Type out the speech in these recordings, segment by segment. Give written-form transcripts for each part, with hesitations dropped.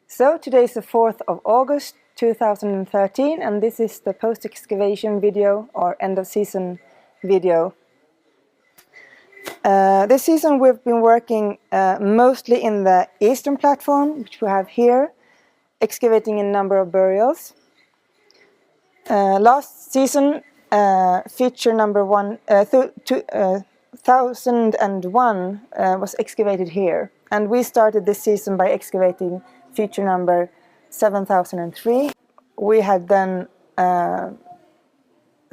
So today is the 4th of August 2013 and this is the post-excavation video or end of season video. This season we've been working mostly in the eastern platform, which we have here, excavating a number of burials. Last season, feature number 1001 was excavated here, and we started this season by excavating feature number 7003. We had then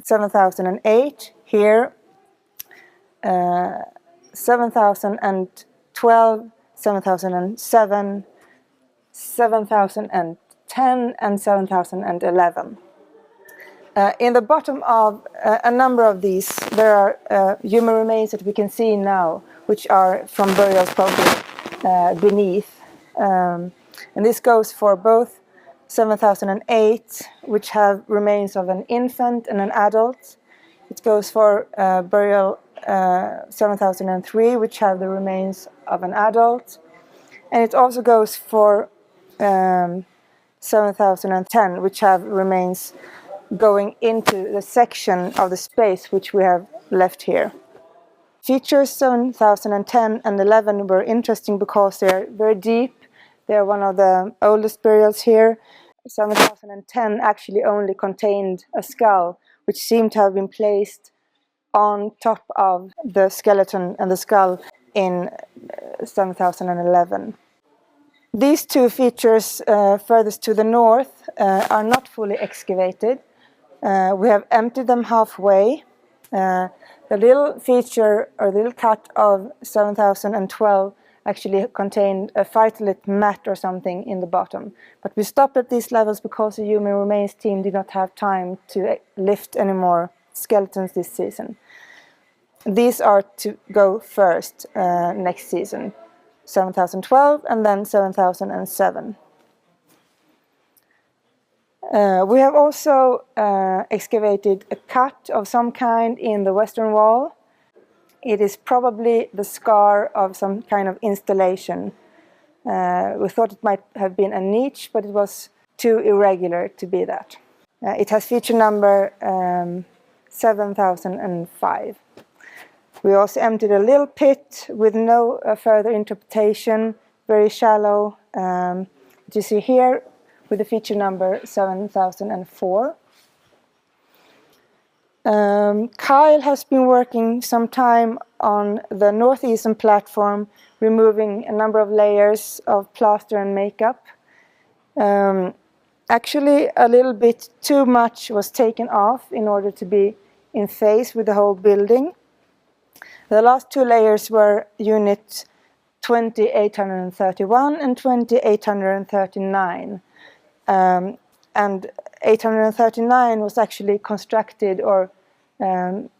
7008 here, 7012, 7007, 7010 and 7011. In the bottom of a number of these there are human remains that we can see now, which are from burials probably beneath. And this goes for both 7008, which have remains of an infant and an adult. It goes for burial 7003, which have the remains of an adult. And it also goes for 7010, which have remains going into the section of the space which we have left here. Features 7010 and 11 were interesting because they are very deep. They are one of the oldest burials here. 7010 actually only contained a skull, which seemed to have been placed on top of the skeleton and the skull in 7011. These two features furthest to the north are not fully excavated. We have emptied them halfway. The little feature or the little cut of 7012 actually contained a phytolith mat or something in the bottom. But we stopped at these levels because the human remains team did not have time to lift any more skeletons this season. These are to go first next season, 7012 and then 7007. We have also excavated a cut of some kind in the western wall. It is probably the scar of some kind of installation. We thought it might have been a niche, but it was too irregular to be that. It has feature number 7005. We also emptied a little pit with no further interpretation, very shallow. You see here with the feature number 7004. Kyle has been working some time on the northeastern platform, removing a number of layers of plaster and makeup. Actually, a little bit too much was taken off in order to be in phase with the whole building. The last two layers were unit 20831 and 20839. And 839 was actually constructed or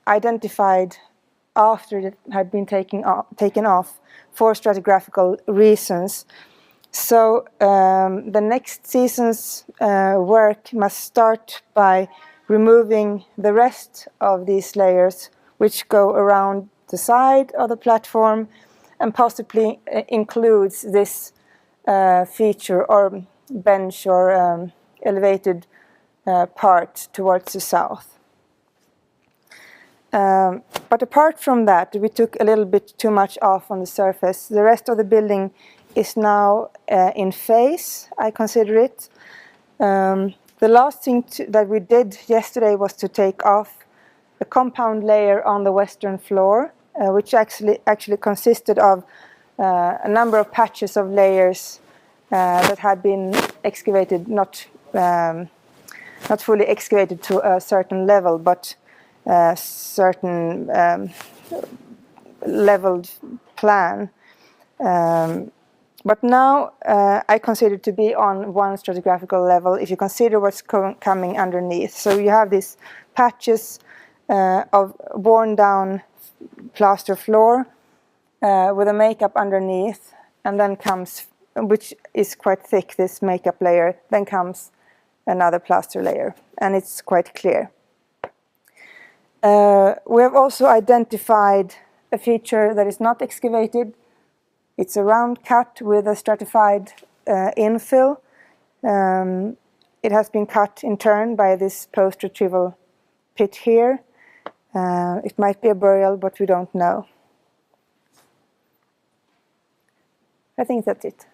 identified after it had been taken off for stratigraphical reasons. So the next season's work must start by removing the rest of these layers, which go around the side of the platform and possibly includes this feature or bench or elevated part towards the south. But apart from that, we took a little bit too much off on the surface. The rest of the building is now in phase, I consider it. The last thing that we did yesterday was to take off a compound layer on the western floor, which actually consisted of a number of patches of layers that had been excavated, not fully excavated to a certain level, but certain leveled plan. But now I consider it to be on one stratigraphical level if you consider what's coming underneath. So you have these patches of worn down plaster floor with a makeup underneath, and then comes, which is quite thick, this makeup layer, then comes another plaster layer, and it's quite clear. We have also identified a feature that is not excavated. It's a round cut with a stratified infill. It has been cut in turn by this post-retrieval pit here. It might be a burial, but we don't know. I think that's it.